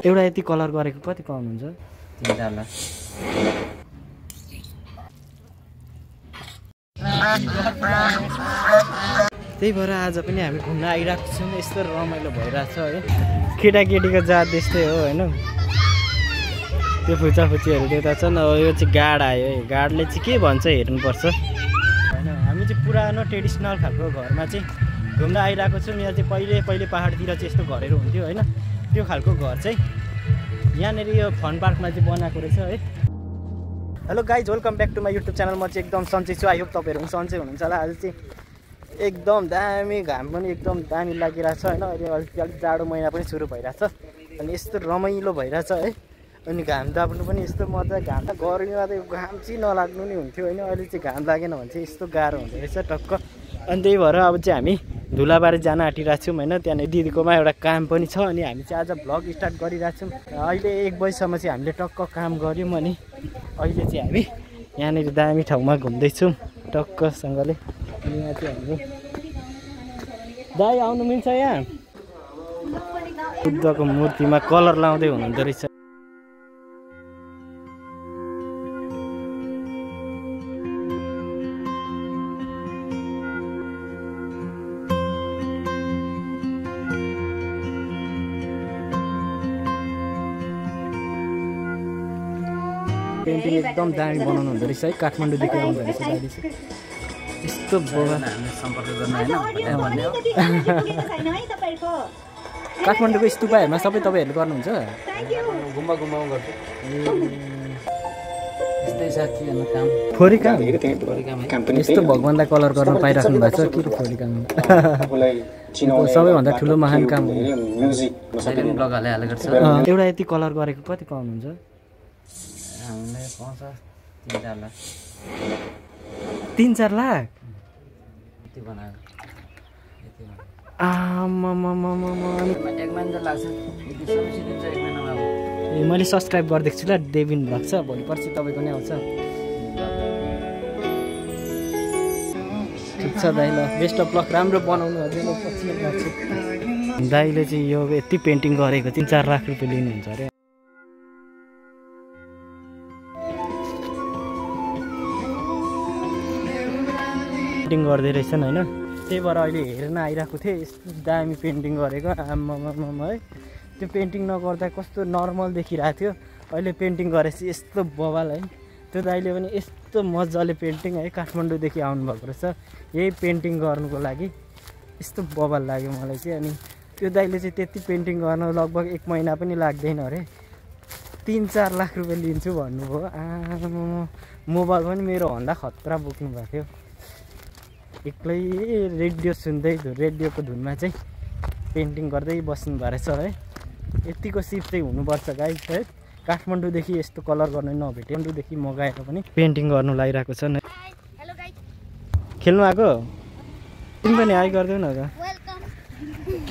एउटा यति कलर गरेको कति पाउनुहुन्छ? 3-4 लाख। त्यही भएर आज पनि हामी घुम्न आइरहेको छौँ। यस्तो रमाइलो भइरहेछ है। केटाकेटीको जात त्यस्तै हो होइन। त्यो फुचाफुचीहरू त्यता छ न। यो चाहिँ गाड आयो है। गाडले चाहिँ के भन्छ हेर्नुपर्छ होइन। हामी चाहिँ पुरानो ट्रेडिसनल खालको घरमा चाहिँ घुम्न आइरहेको छौँ। यहाँ चाहिँ पहिले पहाडतिर चाहिँ यस्तो घरहरू हुन्थ्यो होइन। त्यो खालको घर चाहिँ यहाँनिर यो फन पार्कमा चाहिँ बनाएको रहेछ है। Hello guys, welcome back to my YouTube channel. म चाहिँ एकदम सन्चै छु। आई होप तपाईँहरू पनि सन्चै हुनुहुन्छ होला। आज चाहिँ एकदम दामी घाम पनि एकदम दामी लागिरहेछ होइन। अहिले अलिक जाडो महिना पनि सुरु भइरहेछ अनि यस्तो रमाइलो भइरहेछ है। अनि घाम ताप्नु पनि यस्तो मजा। घाम त गर्मीमा त घाम चाहिँ नलाग्नु नि हुन्थ्यो होइन। अहिले चाहिँ घाम लागेन भने चाहिँ यस्तो गाह्रो हुँदो रहेछ टक्क। अनि त्यही भएर अब चाहिँ हामी धुलाबारी जान आँटिरहेको छौँ होइन। त्यहाँनिर दिदीकोमा एउटा काम पनि छ अनि हामी चाहिँ आज भ्लग स्टार्ट गरिरहेको छौँ। अहिले 1 बजीसम्म चाहिँ हामीले टक्क काम गऱ्यौँ अनि अहिले चाहिँ हामी यहाँनिर दामी ठाउँमा घुम्दैछौँ टक्कसँगले। अनि यहाँ चाहिँ हाम्रो दाइ आउनु मिल्छ यहाँ? बुद्धको मूर्तिमा कलर लाउँदै हुनुहुँदो रहेछ। पेन्टिङ एकदम दामी बनाउनु हुँदो रहेछ है। काठमाडौँदेखि आउँदो रहेछ दाइले चाहिँ। यस्तो हामीले सम्पर्क गर्न होइन काठमाडौँको स्तुपाहरूमा सबै तपाईँहरूले गर्नुहुन्छ? गुम्बा गर्छु। यस्तै साथीहरुको काम। फोरी काम पनि यस्तो भगवानलाई कलर गर्न पाइराख्नु भएको छ के फोरी काम? सबैभन्दा ठुलो महान काम हो। ब्लग हालेको छ। एउटा यति कलर गरेको कति पाउनुहुन्छ? हामीले पाउँछ 3-4 लाख। 3-4 लाख? यति बनाएको। ए मैले सब्सक्राइब गरिदिएको छु ल। देविन भ्लग छ। भोलि पर्सि तपाईँको नै आउँछ। ठिक छ दाइ ल। Best of lock. राम्रो बनाउनु अझै म पछि लाग्छु। दाइले चाहिँ यो यति पेन्टिङ गरेको 3-4 लाख रुपियाँ लिनुहुन्छ अरे। पेन्टिङ गर्दै रहेछन् होइन। त्यही भएर अहिले हेर्न आइरहेको थिएँ। यस्तो दामी पेन्टिङ गरेको आम्मामामा है। त्यो पेन्टिङ नगर्दा कस्तो नर्मल देखिरहेको थियो। अहिले पेन्टिङ गरेपछि यस्तो बवाल है। त्यो दाइले पनि यस्तो मजाले पेन्टिङ है काठमाडौँदेखि आउनुभएको रहेछ यही पेन्टिङ गर्नुको लागि। यस्तो बवाल लाग्यो मलाई चाहिँ। अनि त्यो दाइले चाहिँ त्यति पेन्टिङ गर्न लगभग 1 महिना पनि लाग्दैन अरे। 3-4 लाख रुपियाँ लिन्छु भन्नुभयो। मोबाइल पनि मेरो भन्दा खतरा बोक्नु भएको थियो। एक्लै रेडियो सुन्दै रेडियोको धुनमा चाहिँ पेन्टिङ गर्दै बस्नु भएको रहेछ है। यतिको सिप चाहिँ हुनुपर्छ गाइस है। काठमाडौँदेखि यस्तो कलर गर्न नभेटे। काठमाडौँदेखि मगाएर पनि पेन्टिङ गर्नु लागिरहेको छ नि। खेल्नु आएको? तिमी पनि हाई गरिदेऊ न त।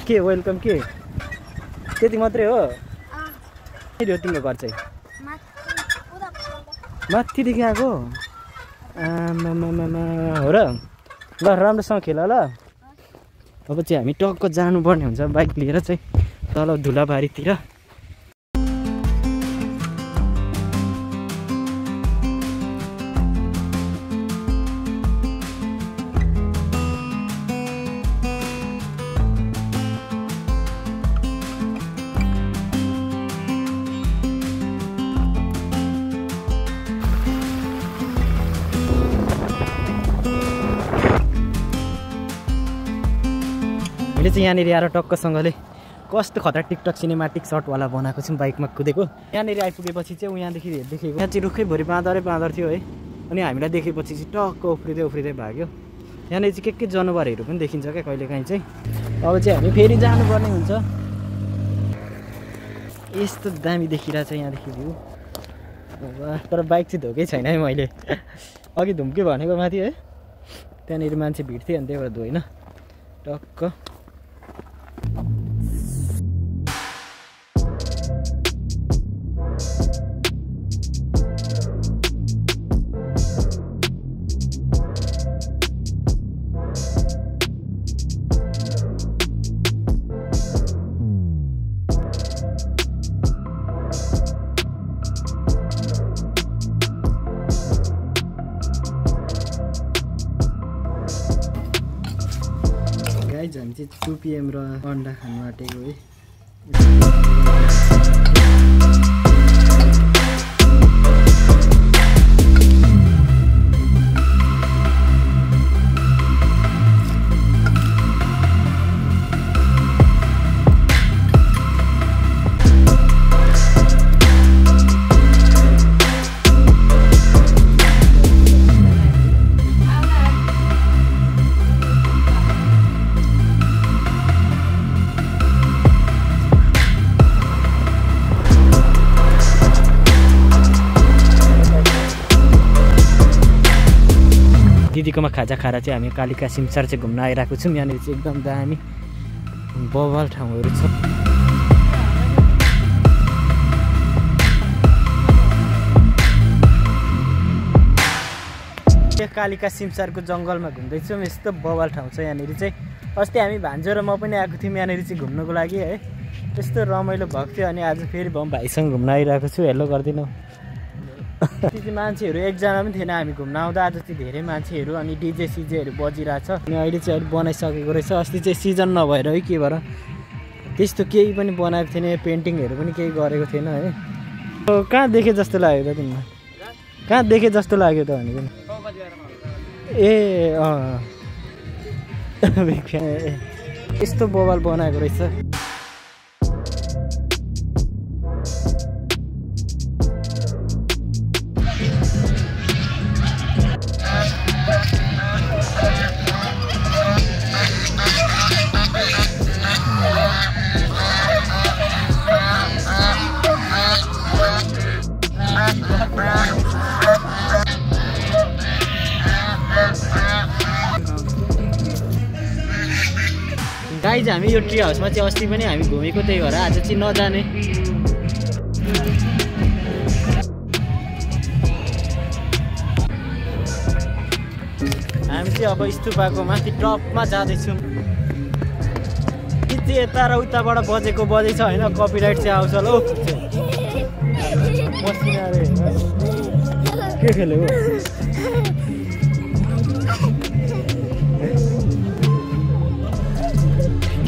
के वेलकम के त्यति मात्रै हो? तिम्रो घर चाहिँ माथिदेखि आएको? आमामामा हो र। ल राम्रोसँग खेल ल। अब चाहिँ हामी टक्क जानुपर्ने हुन्छ बाइक लिएर चाहिँ तल धुलाबारीतिर। मैले चाहिँ यहाँनिर आएर टक्कसँगले कस्तो खतरा टिकटक सिनेमाटिक सर्टवाला बनाएको छु बाइकमा कुदेको। यहाँनिर आइपुगेपछि चाहिँ यहाँदेखि देखेको यहाँ चाहिँ रुखैभरि बाँदरै बाँदर थियो है। अनि हामीलाई देखेपछि चाहिँ टक्क उफ्रिँदै भाग्यो। यहाँनिर चाहिँ के जनावरहरू पनि देखिन्छ क्या कहिलेकाहीँ चाहिँ। अब चाहिँ हामी फेरि जानुपर्ने हुन्छ। यस्तो दामी देखिरहेछ यहाँदेखि भ्यू। तर बाइक चाहिँ धोकै छैन है मैले। अघि धुम्के भनेको माथि है। त्यहाँनिर मान्छे भिड थियो अनि त्यही भएर धोइन टक्क। हामी चाहिँ 2 PM र अन्डा खानु आँटेको है। दिदीकोमा खाजा खाएर चाहिँ हामी कालिका सिमसार चाहिँ घुम्न आइरहेको छौँ। यहाँनिर चाहिँ एकदम दामी बवाल ठाउँहरू छ। कालिका सिमसारको जङ्गलमा घुम्दैछौँ। यस्तो बवाल ठाउँ छ यहाँनिर चाहिँ। अस्ति हामी भान्जो र म पनि आएको थियौँ यहाँनिर चाहिँ घुम्नुको लागि है। यस्तो रमाइलो भएको थियो। अनि आज फेरि भाइसँग घुम्न आइरहेको छु। हेलो गरिदिनु। त्यति मान्छेहरू एकजना पनि थिएन हामी घुम्न आउँदा। आज चाहिँ धेरै मान्छेहरू अनि डिजे सिजेहरू बजिरहेछ। अनि अहिले चाहिँ अहिले बनाइसकेको रहेछ। अस्ति चाहिँ सिजन नभएर है के भएर त्यस्तो केही पनि बनाएको थिएन। पेन्टिङहरू पनि केही गरेको थिएन है। कहाँ देखेँ जस्तो लाग्यो त तिमीलाई? कहाँ देखेँ जस्तो लाग्यो त भनेको नि? ए यस्तो बवाल बनाएको रहेछ। गाइज हामी यो ट्री हाउसमा चाहिँ अस्ति पनि हामी घुमेको, त्यही भएर आज चाहिँ नजाने। हामी चाहिँ अब स्तुपाको माथि टपमा जाँदैछौँ। कि चाहिँ यता र उताबाट बजेको बजेछ होइन, कपिराइट चाहिँ आउँछ ल। पसिना रे के खेलेको?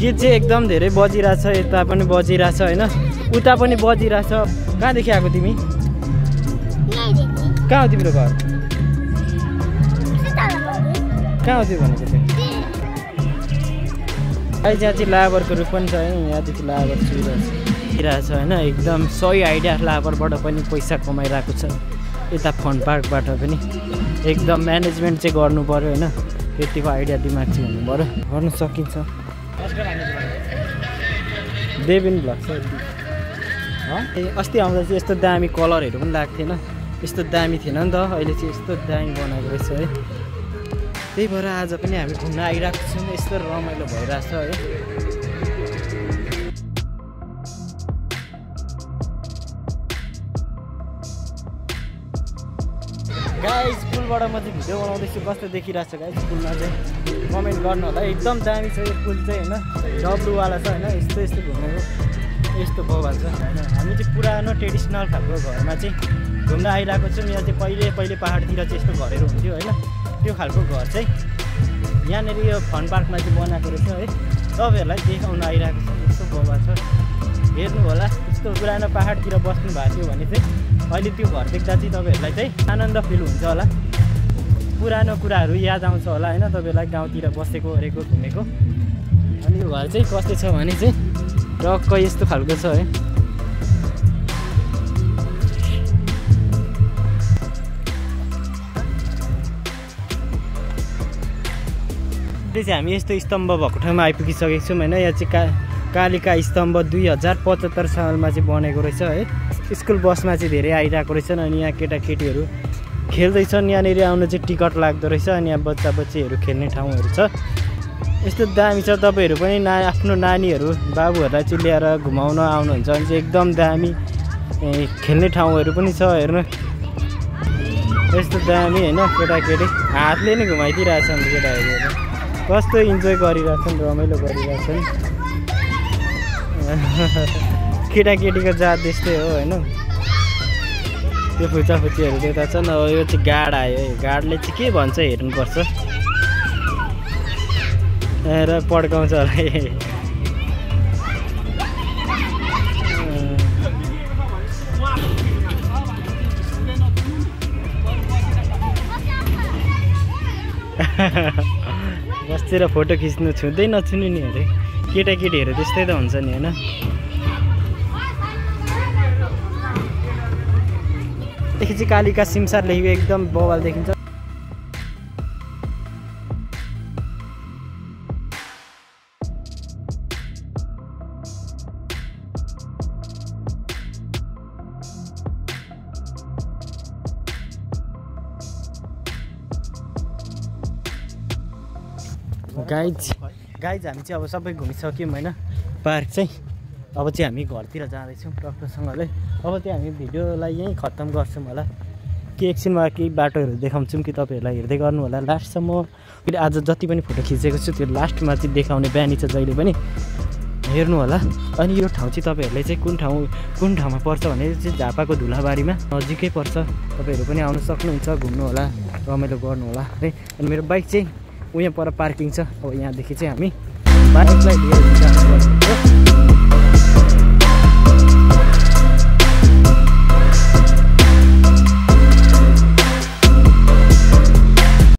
गीत चाहिँ एकदम धेरै बजिरहेछ। यता पनि बजिरहेछ होइन, उता पनि बजिरहेछ। कहाँदेखि आएको तिमी? कहाँ हो तिम्रो घर? कहाँ हो त्यो भनेको चाहिँ? अहिले त्यहाँ चाहिँ लाबरको रुख पनि छ होइन। यहाँदेखि लाबर छुइरहेछ होइन। एकदम सही आइडिया। लाबरबाट पनि पैसा कमाइरहेको छ। यता फन पार्कबाट पनि एकदम म्यानेजमेन्ट चाहिँ गर्नु पऱ्यो होइन। त्यतिको आइडिया दिमाग चाहिँ हुनु पऱ्यो, गर्न सकिन्छ। देविन भ्लग छ। अस्ति आउँदा चाहिँ यस्तो दामी कलरहरू पनि लागेको थिएन, यस्तो दामी थिएन नि त। अहिले चाहिँ यस्तो दामी बनाएको रहेछ है। त्यही भएर आज पनि हामी घुम्न आइरहेको छौँ। यस्तो रमाइलो भइरहेछ है। गाइस पुलबाट म चाहिँ भिडियो बनाउँदैछु। कस्तो देखिरहेछ गाइस पुलमा चाहिँ कमेन्ट गर्नु होला। एकदम दामी छ यो पुल चाहिँ होइन। डब्लुवाला छ होइन। यस्तो यस्तो घुमेको यस्तो बवाल छ होइन। हामी चाहिँ पुरानो ट्रेडिसनल खालको घरमा चाहिँ घुम्न आइरहेको छौँ। यहाँ चाहिँ पहिले पाहाडतिर चाहिँ यस्तो घरहरू हुन्थ्यो होइन। त्यो खालको घर चाहिँ यहाँनिर यो फन पार्कमा चाहिँ बनाएको रहेछ है। तपाईँहरूलाई देखाउन आइरहेको छ। यस्तो बवाल छ, हेर्नु होला। यस्तो पुरानो पाहाडतिर बस्नु भएको थियो भने चाहिँ अहिले त्यो घर देख्दा चाहिँ तपाईँहरूलाई चाहिँ आनन्द फिल हुन्छ होला। पुरानो कुराहरू याद आउँछ होला होइन तपाईँहरूलाई, गाउँतिर बसेको ओरेको घुमेको। अनि यो घर चाहिँ कस्तो छ भने चाहिँ टक्क यस्तो खालको छ है। त्यो चाहिँ हामी यस्तो स्तम्भ भएको ठाउँमा आइपुगिसकेको छौँ होइन। यहाँ चाहिँ कालिका स्तम्भ 2075 सालमा चाहिँ बनेको रहेछ है। स्कुल बसमा चाहिँ धेरै आइरहेको रहेछन्। अनि यहाँ केटाकेटीहरू खेल्दैछन्। यहाँनिर आउनु चाहिँ टिकट लाग्दो रहेछ। अनि यहाँ बच्चा बच्चीहरू खेल्ने ठाउँहरू छ। यस्तो दामी छ। तपाईँहरू पनि आफ्नो नानीहरू बाबुहरूलाई चाहिँ लिएर घुमाउन आउनुहुन्छ भने चाहिँ एकदम दामी खेल्ने ठाउँहरू पनि छ। हेर्नु यस्तो दामी होइन। केटाकेटी हातले नै घुमाइदिइरहेछन्। केटाहरू कस्तो इन्जोय गरिरहेछन्, रमाइलो गरिरहेछन्। केटाकेटीको जात त्यस्तै हो होइन। त्यो फुचाफुचीहरू देख्दा छ न। यो चाहिँ गाड आयो है। गाडले चाहिँ के भन्छ हेर्नुपर्छ। र पड्काउँछ होला बसेर फोटो खिच्नु छुँदै नछुनु नि अरे केटाकेटीहरू त्यस्तै त हुन्छ नि होइन देखि चाहिँ कालिका सिमसार लेखेको एकदम बवाल देखिन्छ गाइज हामी चाहिँ अब सबै घुमिसक्यौँ होइन पार्क चाहिँ अब चाहिँ हामी घरतिर जाँदैछौँ डक्टरसँगले अब चाहिँ हामी भिडियोलाई यहीँ खत्तम गर्छौँ होला कि एकछिनमा केही बाटोहरू देखाउँछौँ कि तपाईँहरूलाई हेर्दै गर्नु होला लास्टसम्म फेरि आज जति पनि फोटो खिचेको छु त्यो लास्टमा चाहिँ देखाउने बिहानी छ जहिले पनि हेर्नु होला अनि यो ठाउँ चाहिँ तपाईँहरूले चाहिँ कुन ठाउँमा पर्छ भने चाहिँ झापाको धुलाबारीमा नजिकै पर्छ तपाईँहरू पनि आउनु सक्नुहुन्छ घुम्नु होला रमाइलो गर्नु होला है अनि मेरो बाइक चाहिँ उहाँ पर पार्किङ छ अब यहाँदेखि चाहिँ हामी बाइकलाई लिएर जानु पर्छ